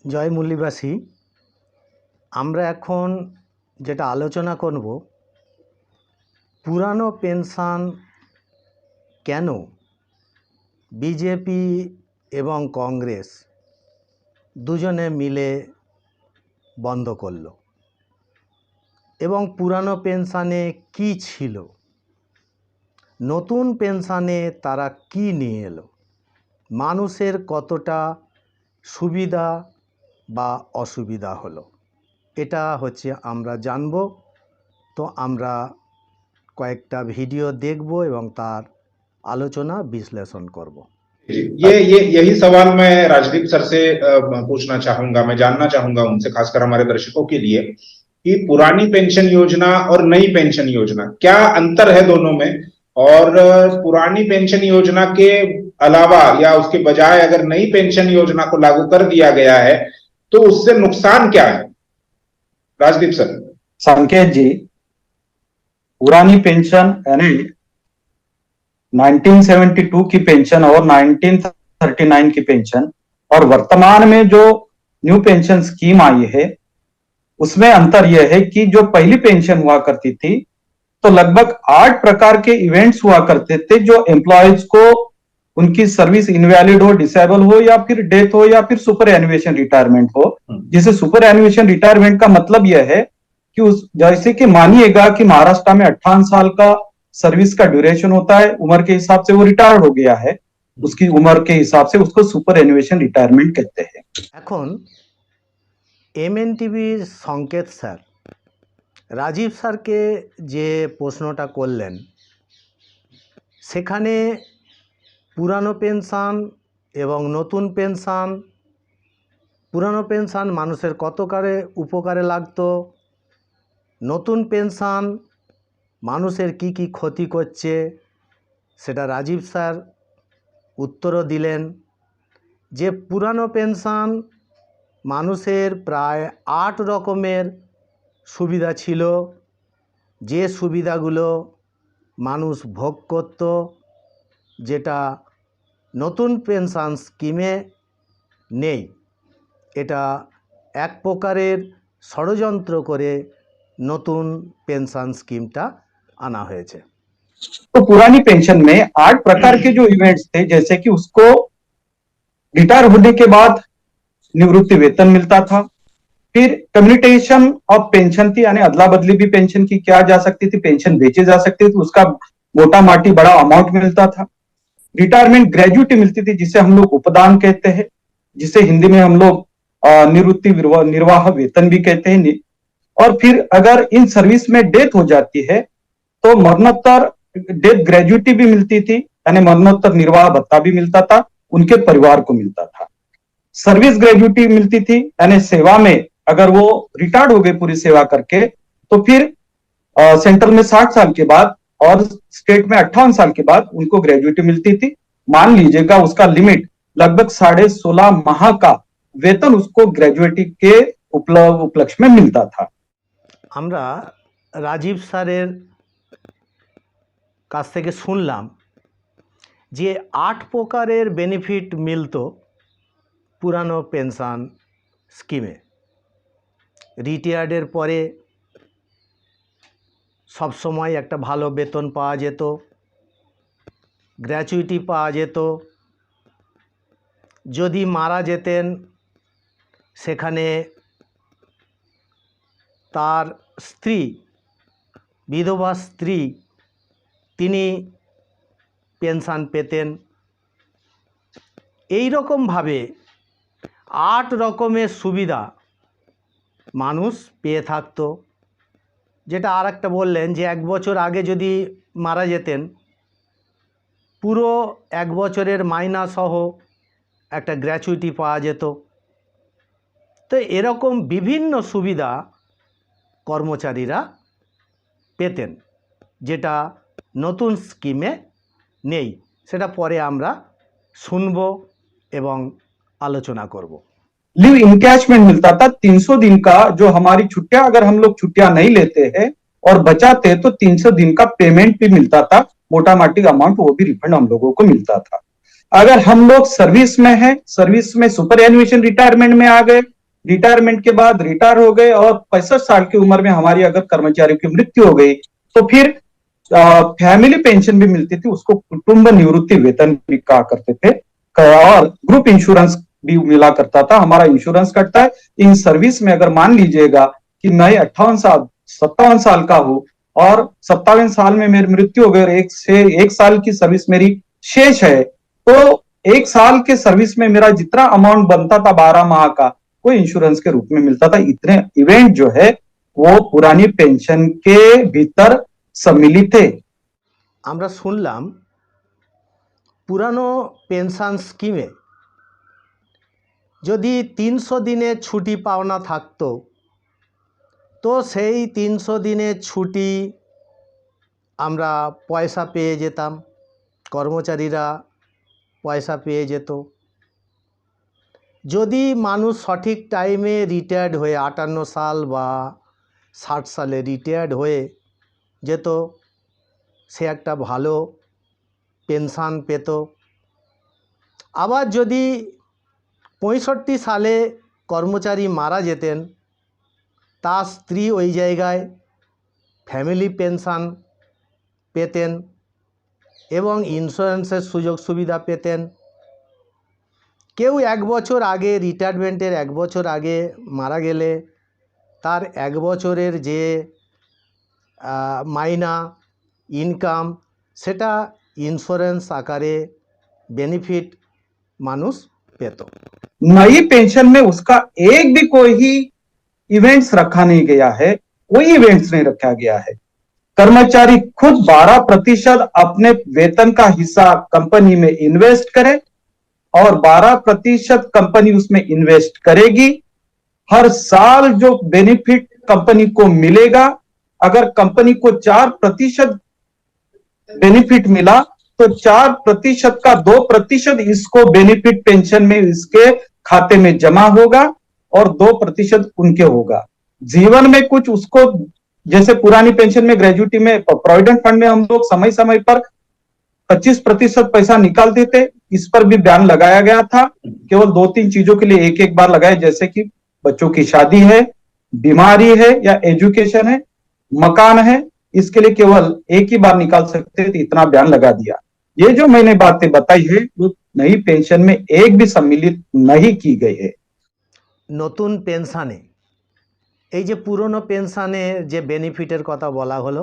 জয় মুল্লিবাসী। আমরা এখন যেটা আলোচনা করব, পুরানো পেনশন কেন বিজেপি এবং কংগ্রেস দুজনে মিলে বন্ধ করল এবং পুরানো পেনশনে কি ছিল, নতুন পেনশনে তারা কি নিয়ে এলো, মানুষের কতটা সুবিধা বা অসুবিধা হলো, এটা হচ্ছে আমরা জানব। তো আমরা কয়েকটা ভিডিও দেখব এবং তার আলোচনা বিশ্লেষণ করব। यही सवाल मैं राजदीप सर से पूछना चाहूंगा। मैं जानना चाहूंगा उनसे, खासकर हमारे दर्शकों के लिए, कि पुरानी पेंशन योजना और नई पेंशन योजना क्या अंतर है दोनों में, और पुरानी पेंशन योजना के अलावा या उसके बजाय अगर नई पेंशन योजना को लागू कर दिया गया है तो उससे नुकसान क्या है। राजदीप सर। संकेत जी, पुरानी पेंशन यानी 1972 की पेंशन और 1939 की पेंशन और वर्तमान में जो न्यू पेंशन स्कीम आई है, उसमें अंतर यह है कि जो पहली पेंशन हुआ करती थी तो लगभग 8 प्रकार के इवेंट्स हुआ करते थे जो एम्प्लॉयज को उनकी सर्विस इनवैलिड हो, डिसेबल हो, या फिर डेथ हो, या फिर सुपर एनुएशन रिटायरमेंट हो। जिसे सुपर एनुएशन रिटायरमेंट का मतलब यह है कि उस जैसे कि मानिएगा कि महाराष्ट्र में 58 साल का सर्विस का ड्यूरेशन होता है, उम्र के हिसाब से वो रिटायर्ड हो गया है, उसकी उम्र के हिसाब से उसको सुपर एनुएशन रिटायरमेंट कहते हैं। এখন এমএনটিভির সংকেত স্যার রাজীব স্যারকে যে প্রশ্নটা করলেন, সেখানে পুরানো পেনশন এবং নতুন পেনশন, পুরানো পেনশন মানুষের কতকারে উপকারে লাগতো, নতুন পেনশন মানুষের কি কি ক্ষতি করছে, সেটা রাজীব স্যার উত্তরও দিলেন যে পুরানো পেনশন মানুষের প্রায় 8 রকমের সুবিধা ছিল, যে সুবিধাগুলো মানুষ ভোগ করত, যেটা নতুন পেনশন স্কিমে নেই। এটা এক প্রকারের ষড়যন্ত্র করে নতুন পেনশন স্কিমটা आना হয়েছে। तो पुरानी पेंशन में 8 प्रकार के जो इवेंट्स थे, जैसे कि उसको रिटायर होने के बाद निवृत्ति वेतन मिलता था, फिर कम्युटेशन ऑफ पेंशन थी, यानी अदला बदली भी पेंशन की किया जा सकती थी, पेंशन बेची जा सकती थी, उसका मोटा माटी बड़ा अमाउंट मिलता था। रिटायरमेंट ग्रेजुटी मिलती थी, जिसे हम लोग उपदान कहते हैं, जिसे हिंदी में हम लोग निवृत्ति निर्वाह वेतन भी कहते हैं। और फिर अगर इन सर्विस में डेथ हो जाती है तो मरणोत्तर डेथ ग्रेजुटी भी मिलती थी, यानी मरणोत्तर निर्वाह भत्ता भी मिलता था, उनके परिवार को मिलता था। सर्विस ग्रेजुटी मिलती थी, यानी सेवा में अगर वो रिटायर्ड हो गए पूरी सेवा करके तो फिर सेंट्रल में 60 साल के बाद और स्टेट में 58 साल के बाद उनको ग्रेजुटी मिलती थी। मान लीजिएगा उसका लिमिट लगभग 16.5 माह का वेतन उसको ग्रेजुटी के उपलक्ष्य में मिलता था। আমরা রাজীব স্যারের কাছ থেকে শুনলাম যে 8 প্রকারের বেনিফিট মিলতো পুরানো পেনশন স্কিমে। রিটায়ার্ডের পরে সবসময় একটা ভালো বেতন পাওয়া যেত, গ্র্যাচুইটি পাওয়া যেত, যদি মারা যেতেন সেখানে তার স্ত্রী, বিধবা স্ত্রী, তিনি পেনশন পেতেন। এই রকমভাবে 8 রকমের সুবিধা মানুষ পেয়ে থাকতো। যেটা আর একটা বললেন যে 1 বছর আগে যদি মারা যেতেন, পুরো 1 বছরের মাইনা সহ একটা গ্র্যাচুইটি পাওয়া যেত। তো এরকম বিভিন্ন সুবিধা কর্মচারীরা পেতেন, যেটা নতুন স্কিমে নেই। সেটা পরে আমরা শুনব এবং আলোচনা করব। लीव इनकैशमेंट मिलता था 300 दिन का, जो हमारी छुट्टियां अगर हम लोग छुट्टियां नहीं लेते हैं और बचाते तो 300 दिन का पेमेंट भी मिलता था, मोटा माटी अमाउंट वो भी रिफंड हम लोगों को मिलता था। अगर हम लोग सर्विस में हैं, सर्विस में सुपर एनुएशन रिटायरमेंट में आ गए, रिटायरमेंट के बाद रिटायर हो गए और 65 साल की उम्र में हमारी अगर कर्मचारियों की मृत्यु हो गई, तो फिर फैमिली पेंशन भी मिलती थी, उसको कुटुंब निवृत्ति वेतन भी कहा करते थे, और ग्रुप इंश्योरेंस भी मिला करता था। हमारा इंश्योरेंस कटता है इन सर्विस में। अगर मान लीजिएगा कि मैं 57 साल का हूं और 57 साल में मेरी मृत्यु हो गई और एक साल की सर्विस मेरी शेष है, तो एक साल के सर्विस में मेरा जितना अमाउंट बनता था 12 माह का, वो इंश्योरेंस के रूप में मिलता था। इतने इवेंट जो है वो पुरानी पेंशन के भीतर सम्मिलित थे। আমরা শুনলাম পুরানো পেনশন স্কিমে যদি 300 দিনের ছুটি পাওনা থাকতো, তো সেই 300 দিনের ছুটি আমরা পয়সা পেয়ে যেতাম, কর্মচারীরা পয়সা পেয়ে যেত। যদি মানুষ সঠিক টাইমে রিটায়ার্ড হয়ে 58 সাল বা 60 সালে রিটায়ার্ড হয়ে যেত, সে একটা ভালো পেনশন পেত। আবার যদি 65 সালে কর্মচারী মারা যেতেন, তার স্ত্রী ওই জায়গায় ফ্যামিলি পেনশন পেতেন এবং ইন্স্যুরেন্সের সুযোগ সুবিধা পেতেন। কেউ 1 বছর আগে, রিটায়ারমেন্টের 1 বছর আগে মারা গেলে তার 1 বছরের যে মাইনা ইনকাম, সেটা ইন্স্যুরেন্স আকারে বেনিফিট মানুষ পেত। नई पेंशन में उसका एक भी कोई ही इवेंट्स रखा नहीं गया है, कोई इवेंट्स नहीं रखा गया है। कर्मचारी खुद 12% अपने वेतन का हिस्सा कंपनी में इन्वेस्ट करे और 12% कंपनी उसमें इन्वेस्ट करेगी। हर साल जो बेनिफिट कंपनी को मिलेगा, अगर कंपनी को 4% बेनिफिट मिला तो 4% का 2% इसको बेनिफिट पेंशन में इसके खाते में जमा होगा और 2% उनके होगा। जीवन में कुछ उसको, जैसे पुरानी पेंशन में ग्रेजुटी में प्रोविडेंट फंड में हम लोग समय समय पर 25% पैसा निकालते थे, इस पर भी बैन लगाया गया था। केवल 2-3 चीजों के लिए एक बार लगाए, जैसे कि बच्चों की शादी है, बीमारी है या एजुकेशन है, मकान है, इसके लिए केवल एक ही बार निकाल सकते थे, इतना बयान लगा दिया। ये जो मैंने बातें बताई है वो नई पेंशन में एक भी सम्मिलित नहीं की गई है। নতুন পেনশানে, এই যে পুরনো পেনশানের যে বেনিফিটের কথা বলা হলো,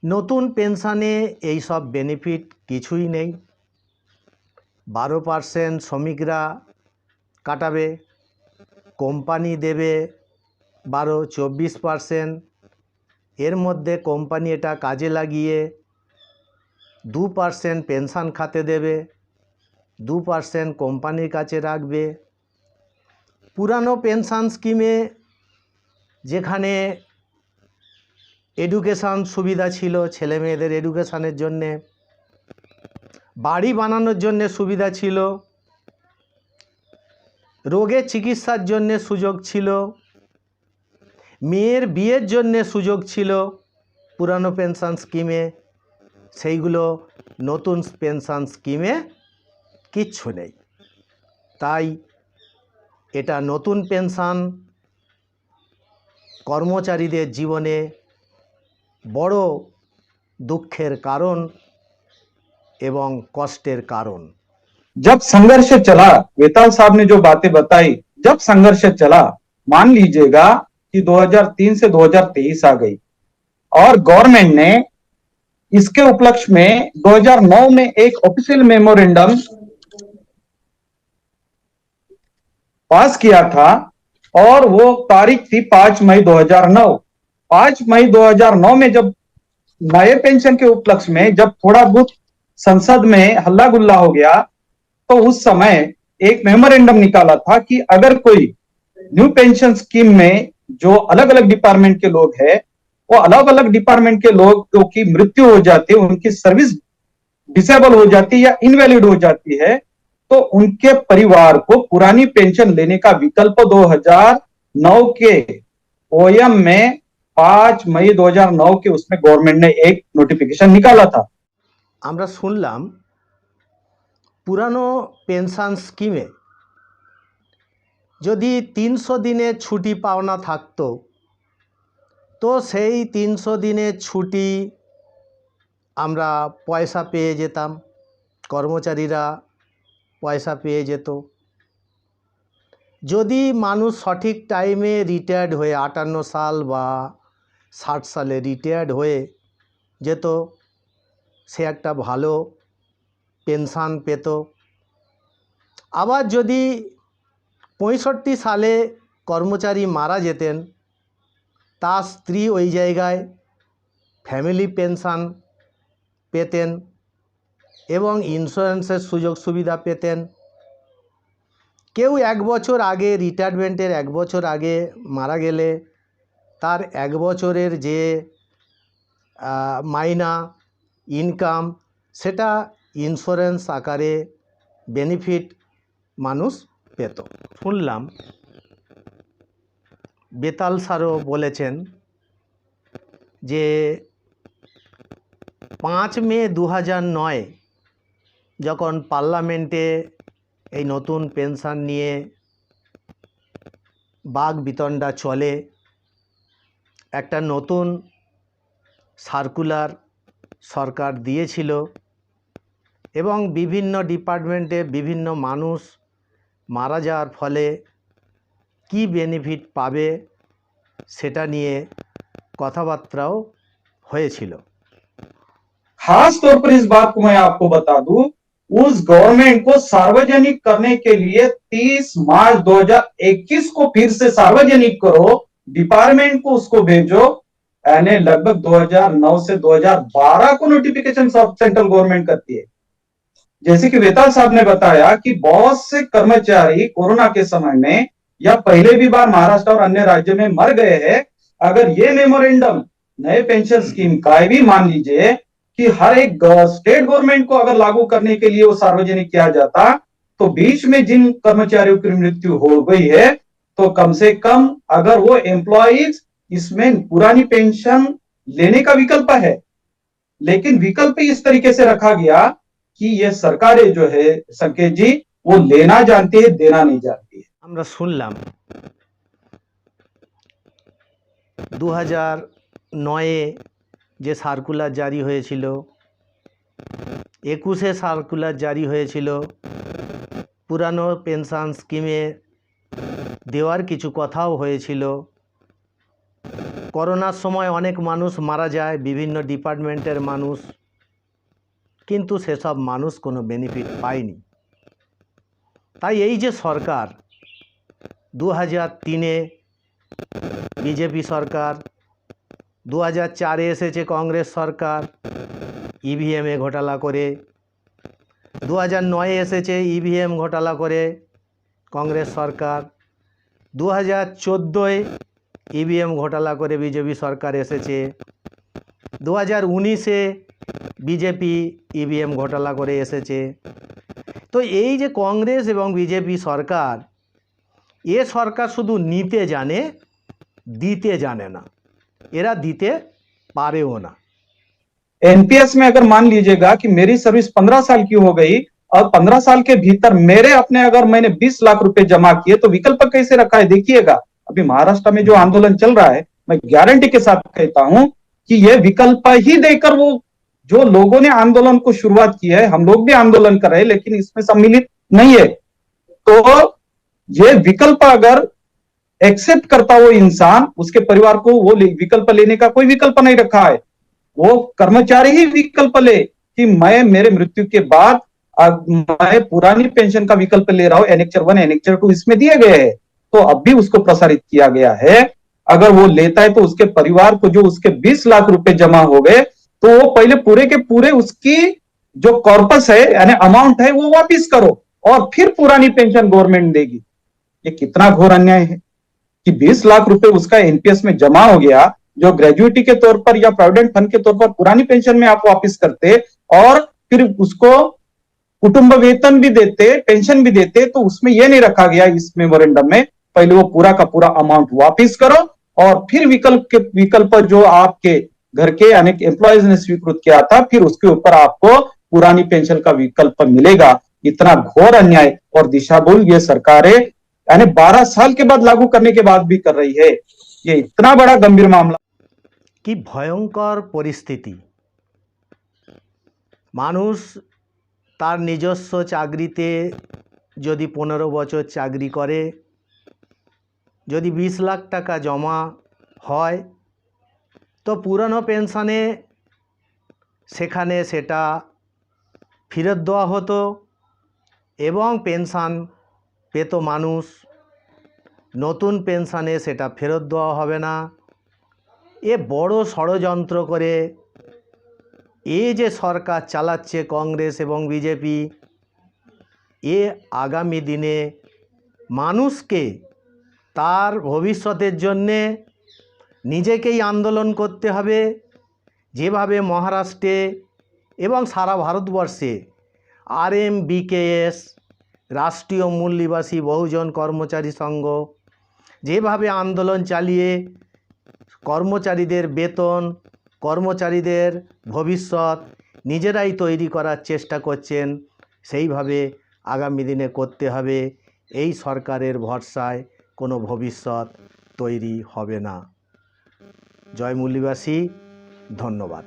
নতুন পেনশানে এই সব বেনিফিট কিছুই নেই। 12% শ্রমিকরা কাটাবে, কোম্পানি দেবে 12-24%। এর মধ্যে কোম্পানি এটা কাজে লাগিয়ে 2% পেনশন খাতে দেবে, 2% কোম্পানির কাছে রাখবে। পুরানো পেনশন স্কিমে যেখানে এডুকেশান সুবিধা ছিল, ছেলে মেয়েদের এডুকেশানের জন্যে, বাড়ি বানানোর জন্যে সুবিধা ছিল, রোগের চিকিৎসার জন্যে সুযোগ ছিল, মেয়ের বিয়ের জন্যে সুযোগ ছিল পুরানো পেনশন স্কিমে, সেইগুলো নতুন পেনশন স্কিমে কিচ্ছু নেই। তাই এটা নতুন পেনশন কর্মচারীদের জীবনে বড় দুঃখের কারণ এবং কষ্টের কারণ। जब संघर्ष चला, वेताल साहब ने जो बातें बताई, जब संघर्ष चला, मान लीजिएगा कि 2003 से 2023 आ गई और गवर्नमेंट ने इसके उपलक्ष्य में 2009 में एक ऑफिशियल मेमोरेंडम पास किया था और वो तारीख थी 5 मई 2009। 5 मई 2009 में जब नए पेंशन के उपलक्ष्य में जब थोड़ा बहुत संसद में हल्ला गुल्ला हो गया, तो उस समय एक मेमोरेंडम निकाला था कि अगर कोई न्यू पेंशन स्कीम में जो अलग अलग डिपार्टमेंट के लोग हैं, वो अलग अलग डिपार्टमेंट के लोग की मृत्यु हो जाती है, उनकी सर्विस डिसेबल हो जाती है या इनवैलिड हो जाती है, तो उनके परिवार को पुरानी पेंशन लेने का विकल्प 2009 के ओएम में 5 मई 2009 के उसमें गवर्नमेंट ने एक नोटिफिकेशन निकाला था। আমরা শুনলাম পুরানো পেনশন স্কিমে যদি 300 দিনের ছুটি পাওনা থাকতো, তো সেই 300 দিনের ছুটি আমরা পয়সা পেয়ে যেতাম, কর্মচারীরা পয়সা পেয়ে যেত। যদি মানুষ সঠিক টাইমে রিটায়ার্ড হয়ে 58 সাল বা 60 সালে রিটায়ার্ড হয়ে যেত, সে একটা ভালো পেনশন পেত। আবার যদি 65 সালে কর্মচারী মারা যেতেন, তার স্ত্রী ওই জায়গায় ফ্যামিলি পেনশন পেতেন এবং ইন্স্যুরেন্সের সুযোগ সুবিধা পেতেন। কেউ 1 বছর আগে, রিটায়ারমেন্টের 1 বছর আগে মারা গেলে তার 1 বছরের যে মাইনা ইনকাম, সেটা ইন্স্যুরেন্স আকারে বেনিফিট মানুষ পেত। শুনলাম বেতাল স্যারও বলেছেন যে 5 মে 2009 যখন পার্লামেন্টে এই নতুন পেনশন নিয়ে বাক বিতণ্ডা চলে, একটা নতুন সার্কুলার সরকার দিয়েছিল এবং বিভিন্ন ডিপার্টমেন্টে বিভিন্ন মানুষ মারা যাওয়ার ফলে কি বেনিফিট পাবে সেটা নিয়ে কথাবার্তাও হয়েছিল। खास तौर पर इस बात को मैं आपको बता दूं, उस गवर्नमेंट को सार्वजनिक करने के लिए 30 मार्च 2021 को फिर से सार्वजनिक करो, डिपार्टमेंट को उसको भेजो। यानी लगभग 2009 से 2012 को नोटिफिकेशन सेंट्रल गवर्नमेंट करती है। जैसे कि वेताल साहब ने बताया कि बहुत से कर्मचारी कोरोना के समय में या पहले भी बार महाराष्ट्र और अन्य राज्यों में मर गए हैं। अगर ये मेमोरेंडम नए पेंशन स्कीम का भी मान लीजिए कि हर एक स्टेट गवर्नमेंट को अगर लागू करने के लिए वो सार्वजनिक किया जाता, तो बीच में जिन कर्मचारियों की मृत्यु हो गई है, तो कम से कम अगर वो एम्प्लॉइज, इसमें पुरानी पेंशन लेने का विकल्प है, लेकिन विकल्प इस तरीके से रखा गया कि ये सरकारें जो है संकेत जी, वो लेना जानती है, देना नहीं जानती है। আমরা শুনলাম 2009-এ যে সার্কুলার জারি হয়েছিল, 21-এ সার্কুলার জারি হয়েছিল, পুরানো পেনশন স্কিমে দেওয়ার কিছু কথাও হয়েছিল। করোনার সময় অনেক মানুষ মারা যায়, বিভিন্ন ডিপার্টমেন্টের মানুষ, কিন্তু সেসব মানুষ কোনো বেনিফিট পায়নি। তাই এই যে সরকার 2003-এ বিজেপি সরকার, 2004-এ এসেছে কংগ্রেস সরকার ইভিএমে ঘোটালা করে, 2009-এ এসেছে ইভিএম ঘোটালা করে কংগ্রেস সরকার, 2014-এ ইভিএম ঘোটালা করে বিজেপি সরকার এসেছে, 2019-এ বিজেপি ইভিএম ঘোটালা করে এসেছে। তো এই যে কংগ্রেস এবং বিজেপি সরকার, এ সরকার শুধু নিতে জানে, দিতে জানে না, এরা দিতে পারেও না। एनपीएस में अगर मान लीजिएगा कि मेरी सर्विस 15 साल की हो गई और 15 साल के भीतर मेरे अपने अगर मैंने 20 लाख रुपए जमा किए, तो विकल्प कैसे रखा है देखिएगा। अभी महाराष्ट्र में जो आंदोलन चल रहा है, मैं गारंटी के साथ कहता हूं कि ये विकल्प ही देकर, वो जो लोगों ने आंदोलन को शुरुआत की है, हम लोग भी आंदोलन कर रहे हैं लेकिन इसमें सम्मिलित नहीं है, तो ये विकल्प अगर एक्सेप्ट करता वो इंसान, उसके परिवार को वो विकल्प लेने का कोई विकल्प नहीं रखा है। वो कर्मचारी ही विकल्प ले कि मैं मेरे मृत्यु के बाद मैं पुरानी पेंशन का विकल्प ले रहा हूं, एनेक्चर 1 एनेक्चर 2 इसमें दिए गए हैं, तो अब भी उसको प्रसारित किया गया है। अगर वो लेता है तो उसके परिवार को जो उसके 20 लाख रुपए जमा हो गए, तो वो पहले पूरे के पूरे उसकी जो कॉर्पस है यानी अमाउंट है वो वापिस करो और फिर पुरानी पेंशन गवर्नमेंट देगी। ये कितना घोर अन्याय है कि 20 लाख रुपए उसका एनपीएस में जमा हो गया, जो ग्रेजुएटी के तौर पर या प्रोविडेंट फंड के तौर पर पुरानी पेंशन में आप वापिस करते और फिर उसको कुटुंब वेतन भी देते, पेंशन भी देते, तो उसमें यह नहीं रखा गया इस मेमोरेंडम में, पहले वो पूरा का पूरा अमाउंट वापिस करो और फिर विकल्प जो आपके घर के अनेक एम्प्लॉयज ने स्वीकृत किया था, फिर उसके ऊपर आपको पुरानी पेंशन का विकल्प मिलेगा। इतना घोर अन्याय और दिशाभूल ये सरकारें यानी 12 साल के बाद लागू करने के बाद भी कर रही है। ये इतना बड़ा गंभीर मामला। কি ভয়ঙ্কর পরিস্থিতি। মানুষ তার নিজস্ব চাকরিতে যদি 15 বছর চাকরি করে, যদি 20 লাখ টাকা জমা হয়, তো পুরনো পেনশনে সেখানে সেটা ফেরত দেওয়া হতো এবং পেনশন পেত মানুষ। নতুন পেনশনে সেটা ফেরত দেওয়া হবে না। এ বড় ষড়যন্ত্র করে যে সরকার চালাচ্ছে কংগ্রেস এবং বিজেপি, আগামী দিনে মানুষকে তার ভবিষ্যতের জন্যে নিজেকেই আন্দোলন করতে হবে। যেভাবে মহারাষ্ট্রে এবং সারা ভারতবর্ষে RMBKS রাষ্ট্রীয় মূল নিবাসী বহুজন কর্মচারী সংঘ যেভাবে আন্দোলন চালিয়ে কর্মচারীদের বেতন, কর্মচারীদের ভবিষ্যৎ নিজেরাই তৈরি করার চেষ্টা করছেন, সেইভাবে আগামী দিনে করতে হবে। এই সরকারের ভরসায় কোনো ভবিষ্যৎ তৈরি হবে না। জয় মূল্যবাসী, ধন্যবাদ।